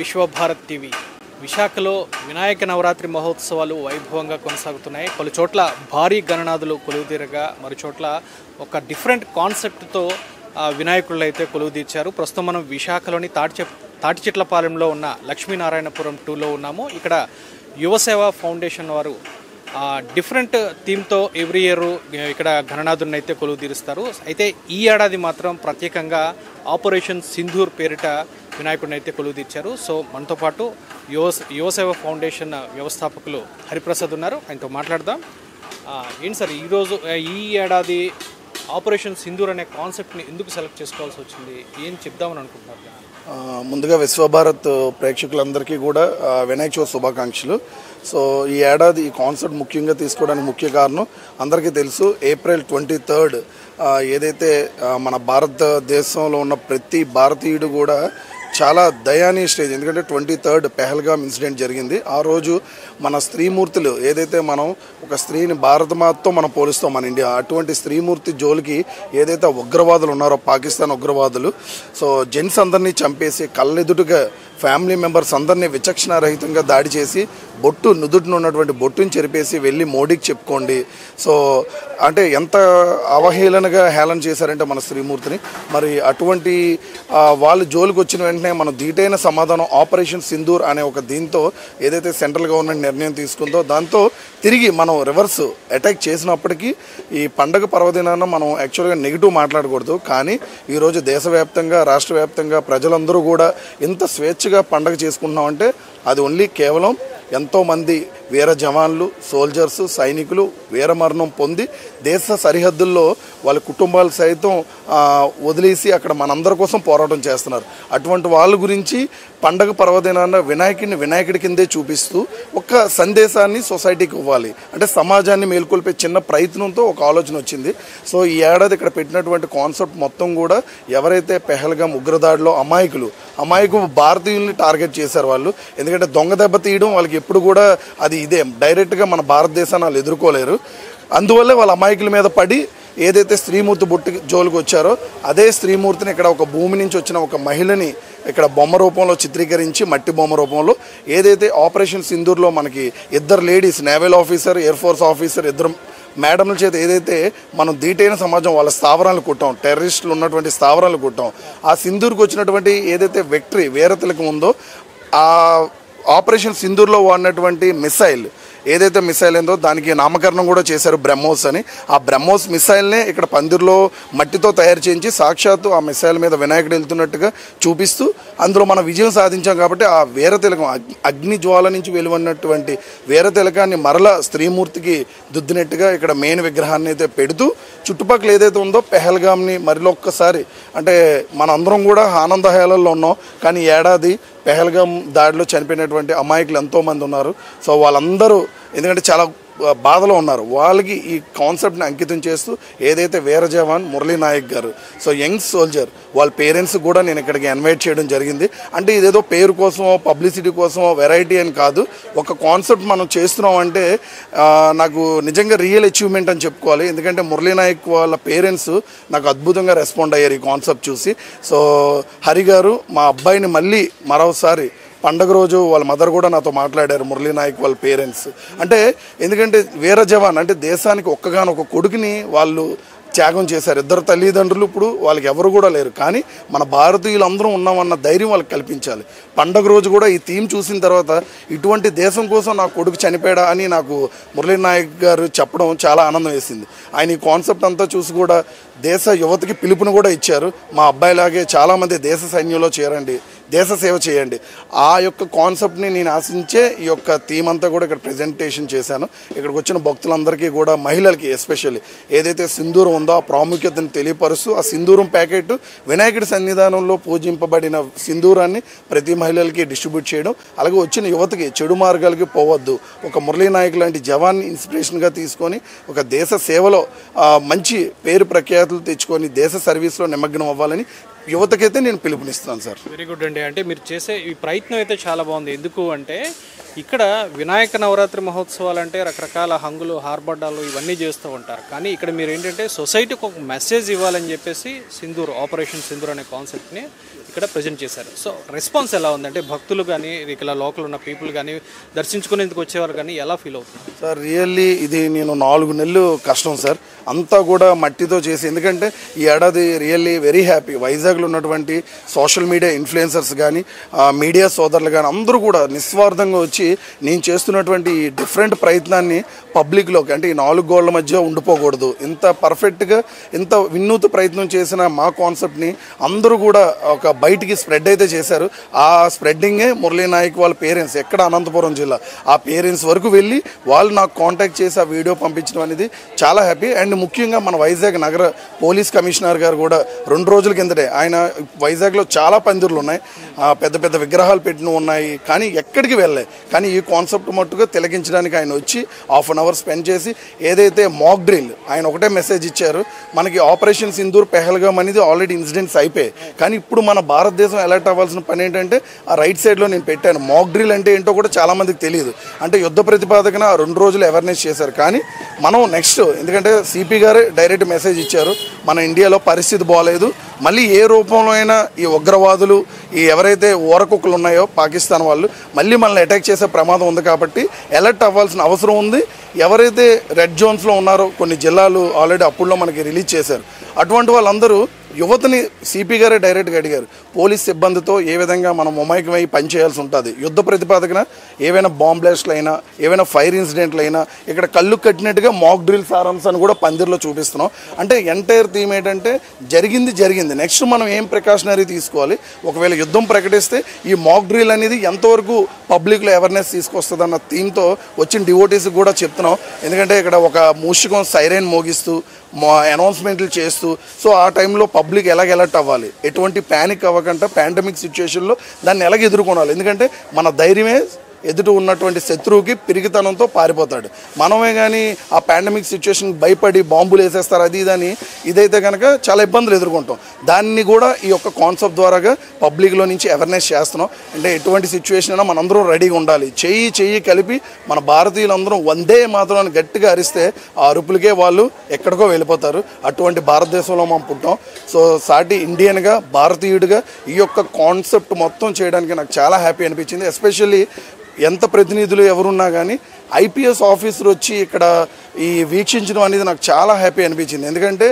Vishwabharat TV. విశాఖలో వినాయక నవరాత్రి మహోత్సవాలు వైభవంగా కొనసాగుతున్నాయి. పలు చోట్ల భారీ గణనాథులు కొలువుదీరగా, మరి చోట్ల ఒక డిఫరెంట్ కాన్సెప్ట్తో వినాయకుళ్ళు అయితే కొలువుదీర్చారు. ప్రస్తుతం మనం విశాఖలోని తాటిచెట్లపాలెంలో ఉన్న లక్ష్మీనారాయణపురం 2లో ఉన్నాము. ఇక్కడ యువసేవ ఫౌండేషన్ వారు డిఫరెంట్ థీమ్తో ఎవ్రీ ఇయర్ ఇక్కడ గణనాథుని అయితే కొలువుదీరుస్తారు. అయితే ఈ ఏడాది మాత్రం ప్రత్యేకంగా ఆపరేషన్ సింధూర్ పేరిట వినాయకుడిని అయితే కొలువుదీర్చారు. సో మనతో పాటు యువసేవ ఫౌండేషన్ వ్యవస్థాపకులు హరిప్రసాద్ ఉన్నారు, ఆయనతో మాట్లాడదాం. ఏంటి సార్ ఈరోజు ఈ ఏడాది ఆపరేషన్ సింధూర్ అనే కాన్సెప్ట్ని ఎందుకు సెలెక్ట్ చేసుకోవాల్సి వచ్చింది, ఏం చెప్దామని అనుకుంటున్నారు? ముందుగా విశ్వభారత్ ప్రేక్షకులందరికీ కూడా వినాయక చవితి శుభాకాంక్షలు. సో ఈ ఏడాది ఈ కాన్సెప్ట్ ముఖ్యంగా తీసుకోవడానికి ముఖ్య కారణం అందరికీ తెలుసు, ఏప్రిల్ 23 ఏదైతే మన భారతదేశంలో ఉన్న ప్రతి భారతీయుడు కూడా చాలా దయానీయ స్టేజ్. ఎందుకంటే 23 పెహల్గామ్ ఇన్సిడెంట్ జరిగింది. ఆ రోజు మన స్త్రీమూర్తులు ఏదైతే మనం ఒక స్త్రీని భారతమాతతో మనం పోలుస్తాం మన ఇండియా, అటువంటి స్త్రీమూర్తి జోలికి ఏదైతే ఉగ్రవాదులు ఉన్నారో పాకిస్తాన్ ఉగ్రవాదులు, సో జెంట్స్ అందరినీ చంపేసి కళ్ళెదుటుగా ఫ్యామిలీ మెంబర్స్ అందరినీ విచక్షణారహితంగా దాడి చేసి నుదుటిన ఉన్నటువంటి బొట్టుని చెరిపేసి వెళ్ళి మోడీకి చెప్పుకోండి. సో అంటే ఎంత అవహేళనగా హేళన చేశారంటే మన శ్రీమూర్తిని. మరి అటువంటి వాళ్ళు జోలికి వచ్చిన వెంటనే మనం ధీటైన సమాధానం ఆపరేషన్ సింధూర్ అనే ఒక దీంతో ఏదైతే సెంట్రల్ గవర్నమెంట్ నిర్ణయం తీసుకుందో దాంతో తిరిగి మనం రివర్స్ అటాక్ చేసినప్పటికీ ఈ పండగ పర్వదినాన మనం యాక్చువల్గా నెగిటివ్ మాట్లాడకూడదు. కానీ ఈరోజు దేశవ్యాప్తంగా రాష్ట్ర వ్యాప్తంగా ప్రజలందరూ కూడా ఇంత స్వేచ్ఛగా పండగ చేసుకుంటున్నామంటే అది ఓన్లీ కేవలం ఎంతోమంది వీర జవాన్లు, సోల్జర్స్, సైనికులు వీరమరణం పొంది దేశ సరిహద్దుల్లో వాళ్ళ కుటుంబాలు సైతం వదిలేసి అక్కడ మనందరి కోసం పోరాటం చేస్తున్నారు. అటువంటి వాళ్ళ గురించి పండగ పర్వదినాన వినాయకుడి కిందే చూపిస్తూ ఒక సందేశాన్ని సొసైటీకి ఇవ్వాలి, అంటే సమాజాన్ని మేల్కొల్పే చిన్న ప్రయత్నంతో ఒక ఆలోచన వచ్చింది. సో ఈ ఏడాది ఇక్కడ పెట్టినటువంటి కాన్సెప్ట్ మొత్తం కూడా ఎవరైతే పెహల్గామ్ ఉగ్రదాడిలో అమాయకు భారతీయుల్ని టార్గెట్ చేశారు వాళ్ళు. ఎందుకంటే దొంగ దెబ్బ తీయడం వాళ్ళకి ఎప్పుడు కూడా అది ఇదే, డైరెక్ట్గా మన భారతదేశాన్ని వాళ్ళు ఎదుర్కోలేరు. అందువల్లే వాళ్ళ అమాయకుల మీద పడి ఏదైతే స్త్రీమూర్తి బొట్టు జోలికి వచ్చారో అదే స్త్రీమూర్తిని ఇక్కడ ఒక భూమి నుంచి వచ్చిన ఒక మహిళని ఇక్కడ బొమ్మ రూపంలో చిత్రీకరించి మట్టి బొమ్మ రూపంలో ఏదైతే ఆపరేషన్ సింధూర్లో మనకి 2 ladies, naval officer, air force officer, 2 మేడంల చేత ఏదైతే మనం ధీటైన సమాజం వాళ్ళ స్థావరాలు కొట్టాం, టెర్రరిస్టులు ఉన్నటువంటి స్థావరాలు కొట్టాం, ఆ సింధూర్కి వచ్చినటువంటి ఏదైతే విక్టరీ వీరతిలకం ఉందో ఆ ఆపరేషన్ సింధూర్లో వాడినటువంటి మిసైల్ ఏదైతే మిసైల్ ఏందో దానికి నామకరణం కూడా చేశారు బ్రహ్మోస్ అని. ఆ బ్రహ్మోస్ మిసైల్నే ఇక్కడ పందిర్లో మట్టితో తయారు చేయించి సాక్షాత్తు ఆ మిసైల్ మీద వినాయకుడు వెళ్తున్నట్టుగా చూపిస్తూ అందులో మనం విజయం సాధించాం. కాబట్టి ఆ వీరతిలకం అగ్ని జ్వాల నుంచి వెలువన్నటువంటి వీరతిలకాన్ని మరలా స్త్రీమూర్తికి దుద్దినట్టుగా ఇక్కడ మెయిన్ విగ్రహాన్ని అయితే పెడుతూ చుట్టుపక్కల ఏదైతే ఉందో పెహల్గామ్ని మరొక్కసారి, అంటే మనందరం కూడా ఆనందహేళల్లో ఉన్నాం. కానీ ఏడాది పెహల్గామ్ దాడిలో చనిపోయినటువంటి అమాయకులు ఎంతోమంది ఉన్నారు. సో వాళ్ళందరూ ఎందుకంటే చాలా బాధలో ఉన్నారు, వాళ్ళకి ఈ కాన్సెప్ట్ని అంకితం చేస్తూ ఏదైతే వీర జవాన్ మురళీ నాయక్ గారు, సో యంగ్ సోల్జర్, వాళ్ళ పేరెంట్స్ కూడా నేను ఇక్కడికి ఇన్వైట్ చేయడం జరిగింది. అంటే ఇదేదో పేరు కోసమో పబ్లిసిటీ కోసమో వెరైటీ అని కాదు, ఒక కాన్సెప్ట్ మనం చేస్తున్నాం అంటే నాకు నిజంగా రియల్ అచీవ్మెంట్ అని చెప్పుకోవాలి. ఎందుకంటే మురళీ నాయక్ వాళ్ళ పేరెంట్స్ నాకు అద్భుతంగా రెస్పాండ్ అయ్యారు ఈ కాన్సెప్ట్ చూసి. సో హరి గారు మా అబ్బాయిని మళ్ళీ మరోసారి పండగ రోజు వాళ్ళ మదర్ కూడా నాతో మాట్లాడారు, మురళీ నాయక్ వాళ్ళ పేరెంట్స్. అంటే ఎందుకంటే వీర జవాన్ అంటే దేశానికి ఒక్కగానొక కొడుకుని వాళ్ళు త్యాగం చేశారు. 2 తల్లిదండ్రులు ఇప్పుడు వాళ్ళకి ఎవరు కూడా లేరు, కానీ మన భారతీయులందరూ ఉన్నామన్న ధైర్యం వాళ్ళకి కల్పించాలి. పండగ రోజు కూడా ఈ థీమ్ చూసిన తర్వాత ఇటువంటి దేశం కోసం నా కొడుకు చనిపోయాడా అని నాకు మురళీ నాయక్ గారు చెప్పడం చాలా ఆనందం వేసింది. ఆయన ఈ కాన్సెప్ట్ అంతా చూసి కూడా దేశ యువతకి పిలుపుని కూడా ఇచ్చారు, మా అబ్బాయిలాగే చాలామంది దేశ సైన్యంలో చేరండి, దేశ సేవ చేయండి. ఆ యొక్క కాన్సెప్ట్ని నేను ఆశించే ఈ యొక్క థీమ్ అంతా కూడా ఇక్కడ ప్రజెంటేషన్ చేశాను. ఇక్కడికి వచ్చిన భక్తులందరికీ కూడా, మహిళలకి ఎస్పెషల్లీ ఏదైతే సింధూరం ఉందో ఆ ప్రాముఖ్యతను తెలియపరుస్తూ ఆ సింధూరం ప్యాకెట్ వినాయకుడి సన్నిధానంలో పూజింపబడిన సింధూరాన్ని ప్రతి మహిళలకి డిస్ట్రిబ్యూట్ చేయడం, అలాగే వచ్చిన యువతకి చెడు మార్గాలకి పోవద్దు, ఒక మురళీ నాయక్ లాంటి జవాన్ని ఇన్స్పిరేషన్గా తీసుకొని ఒక దేశ సేవలో మంచి పేరు ప్రఖ్యాతులు తెచ్చుకొని దేశ సర్వీస్లో నిమగ్నం అవ్వాలని యువతకైతే నేను పిలుపునిస్తాను సార్. వెరీ గుడ్ అండి. అంటే మీరు చేసే ఈ ప్రయత్నం అయితే చాలా బాగుంది. ఎందుకు అంటే ఇక్కడ వినాయక నవరాత్రి మహోత్సవాలు అంటే రకరకాల హంగులు హార్బడ్డాలు ఇవన్నీ చేస్తూ ఉంటారు. కానీ ఇక్కడ మీరు ఏంటంటే సొసైటీకి ఒక మెసేజ్ ఇవ్వాలని చెప్పేసి సింధూర్ ఆపరేషన్ సింధూర్ అనే కాన్సెప్ట్ని ఇక్కడ ప్రజెంట్ చేశారు. సో రెస్పాన్స్ ఎలా ఉందంటే భక్తులు కానీ ఇక్కడ లోకల్ ఉన్న పీపుల్ కానీ దర్శించుకునేందుకు వచ్చేవారు కానీ ఎలా ఫీల్ అవుతుంది సార్? రియల్లీ ఇది నేను 4 నెలలు కష్టం సార్, అంతా కూడా మట్టితో చేసి. ఎందుకంటే ఈ ఏడాది రియల్లీ వెరీ హ్యాపీ. వైజాగ్లో ఉన్నటువంటి సోషల్ మీడియా ఇన్ఫ్లుయెన్సర్స్ కానీ మీడియా సోదరులు కానీ అందరూ కూడా నిస్వార్థంగా వచ్చి నేను చేస్తున్నటువంటి ఈ డిఫరెంట్ ప్రయత్నాన్ని పబ్లిక్లోకి, అంటే ఈ 4 గోళ్ల మధ్య ఉండిపోకూడదు, ఇంత పర్ఫెక్ట్గా ఇంత వినూత్న ప్రయత్నం చేసిన మా కాన్సెప్ట్ని అందరూ కూడా ఒక బయటికి స్ప్రెడ్ అయితే చేశారు. ఆ స్ప్రెడ్డింగే మురళీ నాయక్ వాళ్ళ పేరెంట్స్ ఎక్కడ అనంతపురం జిల్లా ఆ పేరెంట్స్ వరకు వెళ్ళి వాళ్ళు నాకు కాంటాక్ట్ చేసి ఆ వీడియో పంపించడం అనేది చాలా హ్యాపీ. అండ్ ముఖ్యంగా మన వైజాగ్ నగర పోలీస్ కమిషనర్ గారు కూడా 2 రోజుల కిందటే ఆయన వైజాగ్లో చాలా పందిర్లు ఉన్నాయి, పెద్ద పెద్ద విగ్రహాలు పెట్టినవి ఉన్నాయి, కానీ ఎక్కడికి వెళ్ళాయి. కానీ ఈ కాన్సెప్ట్ మట్టుగా తిలకించడానికి ఆయన వచ్చి ½ అవర్ స్పెండ్ చేసి ఏదైతే మాక్ డ్రిల్ ఆయన ఒకటే మెసేజ్ ఇచ్చారు, మనకి ఆపరేషన్ సింధూర్ పెహల్గాం అనేది ఆల్రెడీ ఇన్సిడెంట్స్ అయిపోయాయి. కానీ ఇప్పుడు మన భారతదేశం అలర్ట్ అవ్వాల్సిన పని ఏంటంటే ఆ రైట్ సైడ్లో నేను పెట్టాను. మాక్ డ్రిల్ అంటే ఏంటో కూడా చాలామందికి తెలియదు. అంటే యుద్ధ ప్రతిపాదకన 2 రోజులు అవేర్నెస్ చేశారు. కానీ మనం నెక్స్ట్, ఎందుకంటే సిపి గారే డైరెక్ట్ మెసేజ్ ఇచ్చారు, మన ఇండియాలో పరిస్థితి బాగలేదు, మళ్ళీ ఏ రూపంలో అయినా ఈ ఉగ్రవాదులు ఈ ఎవరైతే ఊరకుక్కలు ఉన్నాయో పాకిస్తాన్ వాళ్ళు మళ్ళీ మనల్ని అటాక్ చేసే ప్రమాదం ఉంది, కాబట్టి అలర్ట్ అవ్వాల్సిన అవసరం ఉంది. ఎవరైతే రెడ్ జోన్స్లో ఉన్నారో కొన్ని జిల్లాలు ఆల్రెడీ అప్పుడులో మనకి రిలీజ్ చేశారు, అటువంటి వాళ్ళందరూ యువతని సిపి గారే డైరెక్ట్గా అడిగారు, పోలీస్ సిబ్బందితో ఏ విధంగా మనం మమైకమై పనిచేయాల్సి ఉంటుంది, యుద్ధ ప్రతిపాదకన ఏవైనా బాంబ్ బ్లాస్ట్లు అయినా ఏవైనా ఫైర్ ఇన్సిడెంట్లు అయినా ఇక్కడ కళ్ళు కట్టినట్టుగా మాక్ డ్రిల్ సారాంశాన్ని కూడా పందిర్లో చూపిస్తున్నాం. అంటే ఎంటైర్ థీమ్ ఏంటంటే జరిగింది, నెక్స్ట్ మనం ఏం ప్రికాషనరీ తీసుకోవాలి, ఒకవేళ యుద్ధం ప్రకటిస్తే ఈ మాక్ డ్రిల్ అనేది ఎంతవరకు పబ్లిక్లో అవేర్నెస్ తీసుకొస్తుంది అన్న థీమ్తో వచ్చిన డివోటీస్కి కూడా చెప్తున్నాం. ఎందుకంటే ఇక్కడ ఒక మూషికం సైరన్ మోగిస్తూ అనౌన్స్మెంట్లు చేస్తూ, సో ఆ టైంలో పబ్లిక్ ఎలాగ అలర్ట్ అవ్వాలి, ఎటువంటి ప్యానిక్ అవ్వకుండా పాండమిక్ సిచ్యువేషన్లో దాన్ని ఎలాగ ఎదుర్కొనాలి. ఎందుకంటే మన ధైర్యమే ఎదుట ఉన్నటువంటి శత్రువుకి పిరిగితనంతో పారిపోతాడు. మనమే కానీ ఆ పాండమిక్ సిచ్యువేషన్ భయపడి బాంబులు వేసేస్తారు అది ఇదని ఇదైతే కనుక చాలా ఇబ్బందులు ఎదుర్కొంటాం. దాన్ని కూడా ఈ యొక్క కాన్సెప్ట్ ద్వారాగా పబ్లిక్లో నుంచి అవేర్నెస్ చేస్తున్నాం. అంటే ఎటువంటి సిచ్యువేషన్ అయినా మనందరం రెడీగా ఉండాలి, చెయ్యి కలిపి మన భారతీయులందరం వందే మాత్రం గట్టిగా అరిస్తే ఆ అరుపులకే వాళ్ళు ఎక్కడికో వెళ్ళిపోతారు. అటువంటి భారతదేశంలో మనం పుట్టాం. సో సాటి ఇండియన్గా భారతీయుడిగా ఈ యొక్క కాన్సెప్ట్ మొత్తం చేయడానికి నాకు చాలా హ్యాపీ అనిపించింది. ఎస్పెషల్లీ ఎంత ప్రతినిధులు ఎవరున్నా కానీ ఐపీఎస్ ఆఫీసర్ వచ్చి ఇక్కడ ఈ వీక్షించడం అనేది నాకు చాలా హ్యాపీ అనిపించింది. ఎందుకంటే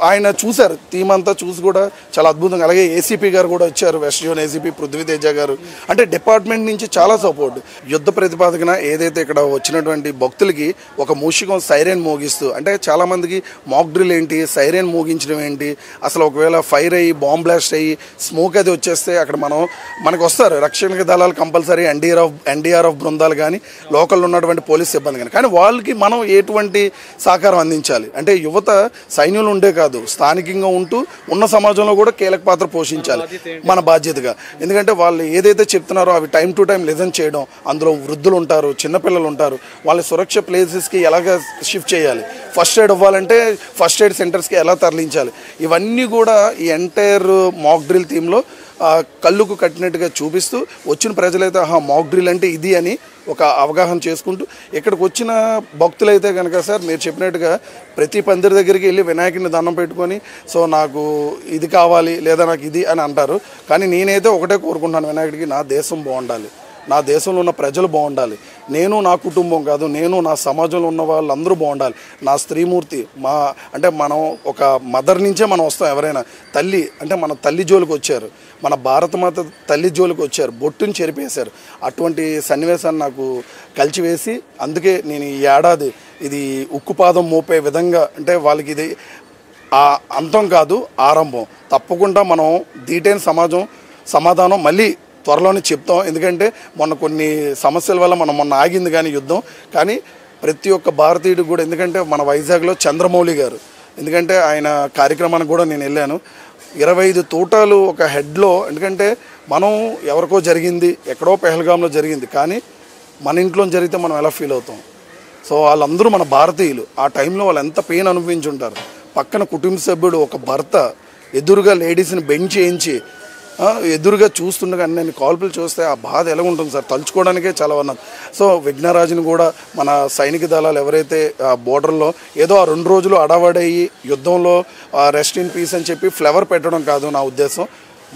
ఆయన చూశారు, థీమ్ అంతా చూసి కూడా చాలా అద్భుతంగా. అలాగే ఏసీపీ గారు కూడా వచ్చారు, వెస్ట్ జోన్ ఏసీపీ పృథ్వీతేజ గారు. అంటే డిపార్ట్మెంట్ నుంచి చాలా సపోర్ట్. యుద్ధ ప్రతిపాదకన ఏదైతే ఇక్కడ వచ్చినటువంటి భక్తులకి ఒక మూషికం సైరన్ మోగిస్తూ, అంటే చాలామందికి మాక్ డ్రిల్ ఏంటి, సైరన్ మోగించడం ఏంటి, అసలు ఒకవేళ ఫైర్ అయ్యి బాంబ్ బ్లాస్ట్ అయ్యి స్మోక్ అది వచ్చేస్తే అక్కడ మనకు వస్తారు రక్షణ దళాలు కంపల్సరీ, ఎన్డీఆర్ఎఫ్ బృందాలు కానీ లోకల్లో ఉన్నటువంటి పోలీస్ సిబ్బంది కానీ వాళ్ళకి మనం ఎటువంటి సహకారం అందించాలి. అంటే యువత సైన్యంలో ఉండే కాదు, స్థానికంగా ఉంటూ ఉన్న సమాజంలో కూడా కీలక పాత్ర పోషించాలి మన బాధ్యతగా. ఎందుకంటే వాళ్ళు ఏదైతే చెప్తున్నారో అవి టైం టు టైం లిజన్ చేయడం, అందులో వృద్ధులు ఉంటారు, చిన్నపిల్లలు ఉంటారు, వాళ్ళ సురక్ష ప్లేసెస్కి ఎలాగ షిఫ్ట్ చేయాలి, ఫస్ట్ ఎయిడ్ ఇవ్వాలంటే ఫస్ట్ ఎయిడ్ సెంటర్స్కి ఎలా తరలించాలి, ఇవన్నీ కూడా ఈ ఎంటైర్ మాక్ డ్రిల్ థీమ్లో కళ్ళుకు కట్టినట్టుగా చూపిస్తూ వచ్చిన ప్రజలైతే మాక్ డ్రిల్ అంటే ఇది అని ఒక అవగాహన చేసుకుంటూ ఇక్కడికి వచ్చిన భక్తులైతే కనుక సార్ మీరు చెప్పినట్టుగా ప్రతి పందిరి దగ్గరికి వెళ్ళి వినాయకుడిని దండం పెట్టుకొని సో నాకు ఇది కావాలి లేదా నాకు ఇది అని అంటారు. కానీ నేనైతే ఒకటే కోరుకుంటున్నాను, వినాయకుడికి నా దేశం బాగుండాలి, నా దేశంలో ఉన్న ప్రజలు బాగుండాలి, నేను నా కుటుంబం కాదు నేను నా సమాజంలో ఉన్న వాళ్ళందరూ బాగుండాలి, నా స్త్రీమూర్తి అంటే మనం ఒక మదర్ నుంచే మనం వస్తాం. ఎవరైనా తల్లి అంటే మన తల్లి జోలికి వచ్చారు, మన భారతమాత తల్లి జోలికి వచ్చారు, బొట్టుని చెరిపేశారు. అటువంటి సన్నివేశాన్ని నాకు కలిచివేసి అందుకే నేను ఈ ఏడాది ఇది ఉక్కుపాదం మోపే విధంగా, అంటే వాళ్ళకి ఇది అంతం కాదు ఆరంభం. తప్పకుండా మనం దీటైన సమాధానం మళ్ళీ త్వరలోనే చెప్తాం. ఎందుకంటే కొన్ని సమస్యల వల్ల మొన్న ఆగింది కానీ యుద్ధం, కానీ ప్రతి ఒక్క భారతీయుడికి కూడా, ఎందుకంటే మన వైజాగ్లో చంద్రమౌళి గారు, ఎందుకంటే ఆయన కార్యక్రమానికి కూడా నేను వెళ్ళాను, 25 తోటాలు ఒక హెడ్లో. ఎందుకంటే మనం ఎవరికో జరిగింది, ఎక్కడో పెహల్గాంలో జరిగింది, కానీ మన ఇంట్లో జరిగితే మనం ఎలా ఫీల్ అవుతాం. సో వాళ్ళందరూ మన భారతీయులు, ఆ టైంలో వాళ్ళు ఎంత పెయిన్ అనుభవించి ఉంటారు. పక్కన కుటుంబ సభ్యుడు ఒక భర్త ఎదురుగా లేడీస్ని బెంచ్ చేయించి ఎదురుగా చూస్తుండగా నేను కాల్పులు చూస్తే ఆ బాధ ఎలా ఉంటుంది సార్, తలుచుకోవడానికే చాలా ఉన్నది. సో విఘ్నరాజుని కూడా మన సైనిక దళాలు ఎవరైతే బోర్డర్లో ఏదో ఆ 2 రోజులు అడవడయ్యి యుద్ధంలో రెస్ట్ ఇన్ పీస్ అని చెప్పి ఫ్లవర్ పెట్టడం కాదు నా ఉద్దేశం.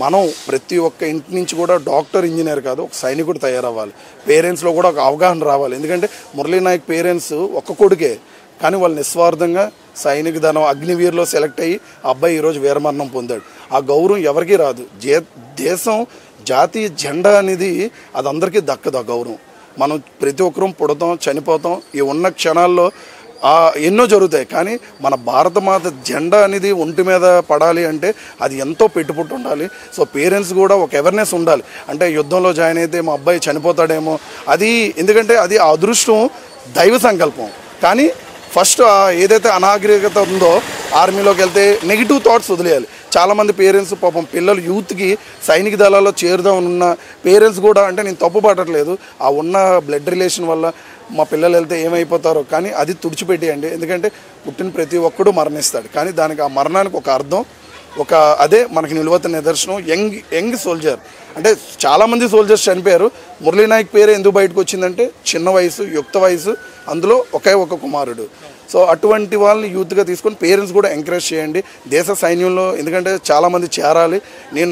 మనం ప్రతి ఒక్క ఇంటి నుంచి కూడా డాక్టర్, ఇంజనీర్ కాదు, ఒక సైనికుడు తయారవ్వాలి. పేరెంట్స్లో కూడా ఒక అవగాహన రావాలి. ఎందుకంటే మురళీ నాయక్ పేరెంట్స్ ఒక్క కొడుకే, కానీ వాళ్ళు నిస్వార్థంగా సైనిక దళం అగ్నివీర్లో సెలెక్ట్ అయ్యి ఆ అబ్బాయి ఈరోజు వీరమరణం పొందాడు. ఆ గౌరవం ఎవరికీ రాదు. దేశం జాతీయ జెండా అనేది అది అందరికీ దక్కదు. ఆ గౌరవం మనం ప్రతి ఒక్కరూ పుడతాం, చనిపోతాం. ఈ ఉన్న క్షణాల్లో ఎన్నో జరుగుతాయి, కానీ మన భారతమాత జెండా అనేది ఒంటి మీద పడాలి అంటే అది ఎంతో పెట్టుబడి ఉండాలి. సో పేరెంట్స్ కూడా ఒక అవేర్నెస్ ఉండాలి. అంటే యుద్ధంలో జాయిన్ అయితే మా అబ్బాయి చనిపోతాడేమో, అది ఎందుకంటే అది అదృష్టం, దైవ సంకల్పం. కానీ ఫస్ట్ ఏదైతే అనాగరికత ఉందో ఆర్మీలోకి వెళ్తే నెగిటివ్ థాట్స్ వదిలేయాలి. చాలామంది పేరెంట్స్ పాపం పిల్లలు యూత్కి సైనిక దళాల్లో చేరుదామన్న పేరెంట్స్ కూడా, అంటే నేను తప్పు పట్టట్లేదు, ఆ ఉన్న బ్లడ్ రిలేషన్ వల్ల మా పిల్లలు వెళ్తే ఏమైపోతారో, కానీ అది తుడిచిపెట్టేయండి. ఎందుకంటే పుట్టిన ప్రతి ఒక్కడు మరణిస్తాడు, కానీ దానికి ఆ మరణానికి ఒక అర్థం, అదే మనకి నిలువెత్తు నిదర్శనం. యంగ్ సోల్జర్, అంటే చాలామంది సోల్జర్స్ చనిపోయారు. మురళీ నాయక్ పేరు ఎందుకు బయటకు వచ్చిందంటే చిన్న వయసు, యుక్త వయసు, అందులో ఒకే ఒక కుమారుడు. సో అటువంటి వాళ్ళని యూత్గా తీసుకొని పేరెంట్స్ కూడా ఎంకరేజ్ చేయండి దేశ సైన్యంలో. ఎందుకంటే చాలామంది చేరాలి.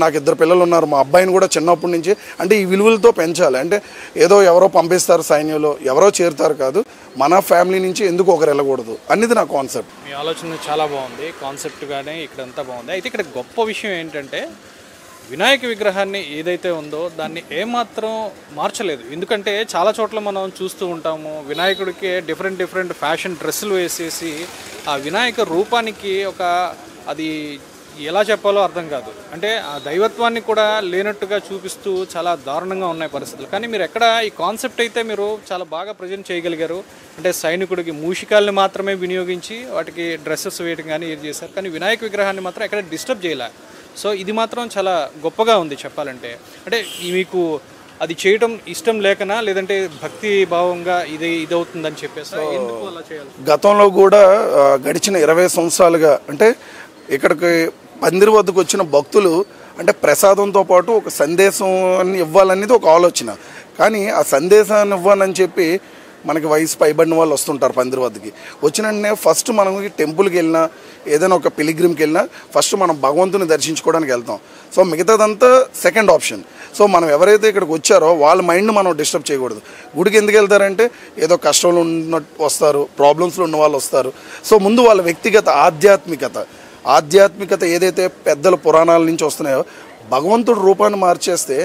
నాకు 2 పిల్లలు ఉన్నారు, మా అబ్బాయిని కూడా చిన్నప్పటి నుంచి అంటే ఈ విలువలతో పెంచాలి. అంటే ఏదో ఎవరో పంపిస్తారు సైన్యంలో, ఎవరో చేరుతారు కాదు, మన ఫ్యామిలీ నుంచి ఎందుకు ఒకరు వెళ్ళకూడదు అనేది నా కాన్సెప్ట్. మీ ఆలోచన చాలా బాగుంది, కాన్సెప్ట్గానే ఇక్కడంతా బాగుంది. అయితే ఇక్కడ గొప్ప విషయం ఏంటంటే వినాయక విగ్రహాన్ని ఏదైతే ఉందో దాన్ని ఏమాత్రం మార్చలేదు. ఎందుకంటే చాలా చోట్ల మనం చూస్తూ ఉంటాము, వినాయకుడికి డిఫరెంట్ ఫ్యాషన్ డ్రెస్సులు వేసేసి ఆ వినాయక రూపానికి అది ఎలా చెప్పాలో అర్థం కాదు. అంటే ఆ దైవత్వాన్ని కూడా లేనట్టుగా చూపిస్తూ చాలా దారుణంగా ఉన్నాయి పరిస్థితులు. కానీ మీరు ఎక్కడ ఈ కాన్సెప్ట్ అయితే మీరు చాలా బాగా ప్రజెంట్ చేయగలిగారు. అంటే సైనికుడికి మూషికాల్ని మాత్రమే వినియోగించి వాటికి డ్రెస్సెస్ వేయడం కానీ ఇది చేశారు, కానీ వినాయక విగ్రహాన్ని మాత్రం ఎక్కడ డిస్టర్బ్ చేయలే. సో ఇది మాత్రం చాలా గొప్పగా ఉంది చెప్పాలంటే. అంటే మీకు అది చేయడం ఇష్టం లేకనా, లేదంటే భక్తి భావంగా ఇదవుతుందని చెప్పేసి ఎందుకు అలా చేయాలి? గతంలో కూడా గడిచిన 20 సంవత్సరాలుగా అంటే ఇక్కడికి పందిరి వద్దకు వచ్చిన భక్తులు అంటే ప్రసాదంతో పాటు ఒక సందేశం ఇవ్వాలనేది ఒక ఆలోచన. కానీ ఆ సందేశాన్ని ఇవ్వాలని చెప్పి మనకి వయసు పైబడిన వాళ్ళు వస్తుంటారు పందిరి వద్దకి. వచ్చిన వెంటనే ఫస్ట్ మనకి టెంపుల్కి వెళ్ళినా ఏదైనా ఒక పిలిగ్రిమ్కి వెళ్ళినా ఫస్ట్ మనం భగవంతుని దర్శించుకోవడానికి వెళ్తాం. సో మిగతాదంతా సెకండ్ ఆప్షన్. సో మనం ఎవరైతే ఇక్కడికి వచ్చారో వాళ్ళ మైండ్ని మనం డిస్టర్బ్ చేయకూడదు. గుడికి ఎందుకు వెళ్తారంటే ఏదో కష్టంలో ఉన్నట్టు వస్తారు, ప్రాబ్లమ్స్లో ఉన్న వాళ్ళు వస్తారు. సో ముందు వాళ్ళ వ్యక్తిగత ఆధ్యాత్మికత ఏదైతే పెద్దల పురాణాల నుంచి వస్తున్నాయో భగవంతుడు రూపాన్ని మార్చేస్తే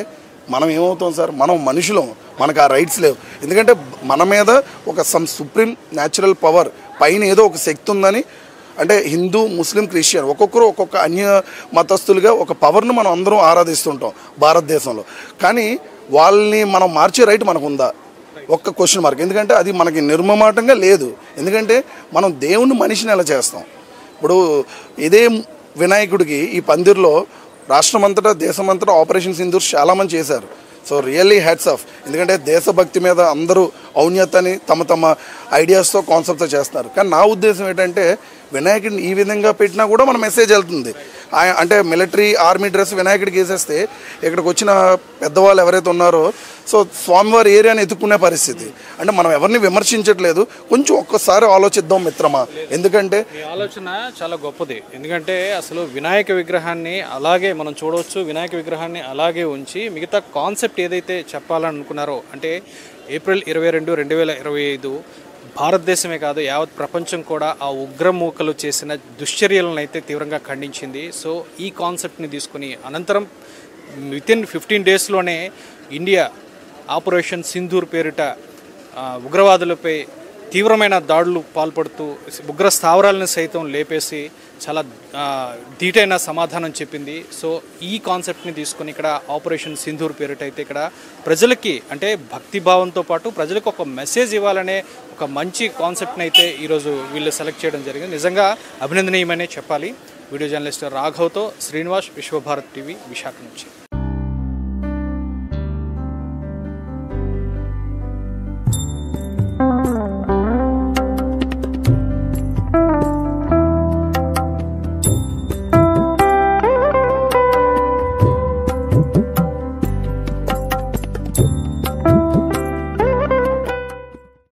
మనం ఏమవుతాం సార్? మనం మనుషులం, మనకు ఆ రైట్స్ లేవు. ఎందుకంటే మన మీద ఒక సుప్రీం న్యాచురల్ పవర్ పైన ఏదో ఒక శక్తి ఉందని, అంటే హిందూ, ముస్లిం, క్రిస్టియన్ ఒక్కొక్కరు ఒక్కొక్క అన్య మతస్థులుగా ఒక పవర్ను మనం అందరం ఆరాధిస్తుంటాం భారతదేశంలో. కానీ వాళ్ళని మనం మార్చే రైట్ మనకు ఉందా? ఒక్క క్వశ్చన్ మార్క్. ఎందుకంటే అది మనకి నిర్మమాటంగా లేదు. ఎందుకంటే మనం దేవుణ్ణి మనిషిని ఎలా చేస్తాం? ఇప్పుడు ఇదే వినాయకుడికి ఈ పందిర్లో రాష్ట్రమంతటా దేశమంతటా ఆపరేషన్ సింధూర్ చాలామంది చేశారు. So really hats off. ఎందుకంటే దేశభక్తి మీద అందరూ ఔన్నత్యాన్ని తమ ఐడియాస్తో కాన్సెప్ట్తో చేస్తున్నారు. కానీ నా ఉద్దేశం ఏంటంటే వినాయకుడిని ఈ విధంగా పెట్టినా కూడా మన మెసేజ్ వెళ్తుంది. అంటే మిలిటరీ ఆర్మీ డ్రెస్ వినాయకుడికి వేసేస్తే ఇక్కడికి వచ్చిన పెద్దవాళ్ళు ఎవరైతే ఉన్నారో సో స్వామివారి ఏరియాని ఎత్తుక్కునే పరిస్థితి. అంటే మనం ఎవరిని విమర్శించట్లేదు, కొంచెం ఒక్కసారి ఆలోచిద్దాం మిత్రమా. ఎందుకంటే మీ ఆలోచన చాలా గొప్పది. ఎందుకంటే అసలు వినాయక విగ్రహాన్ని అలాగే మనం చూడవచ్చు, వినాయక విగ్రహాన్ని అలాగే ఉంచి మిగతా కాన్సెప్ట్ ఏదైతే చెప్పాలని అనుకున్నారో, అంటే ఏప్రిల్ 22, 2025 భారతదేశమే కాదు యావత్ ప్రపంచం కూడా ఆ ఉగ్రమూకలు చేసిన దుశ్చర్యలను అయితే తీవ్రంగా ఖండించింది. సో ఈ కాన్సెప్ట్ని తీసుకుని అనంతరం వితిన్ 15 డేస్లోనే ఇండియా ఆపరేషన్ సింధూర్ పేరిట ఉగ్రవాదులపై తీవ్రమైన దాడులు పాల్పడుతూ ఉగ్ర స్థావరాలను సైతం లేపేసి చాలా ధీటైన సమాధానం చెప్పింది. సో ఈ కాన్సెప్ట్ని తీసుకొని ఇక్కడ ఆపరేషన్ సింధూర్ పేరిట అయితే ఇక్కడ ప్రజలకి అంటే భక్తి భావంతో పాటు ప్రజలకు ఒక మెసేజ్ ఇవ్వాలనే ఒక మంచి కాన్సెప్ట్ని అయితే ఈరోజు వీళ్ళు సెలెక్ట్ చేయడం జరిగింది. నిజంగా అభినందనీయమనే చెప్పాలి. వీడియో జర్నలిస్ట్ రాఘవ్తో శ్రీనివాస్, విశ్వభారత్ టీవీ, విశాఖ నుంచి.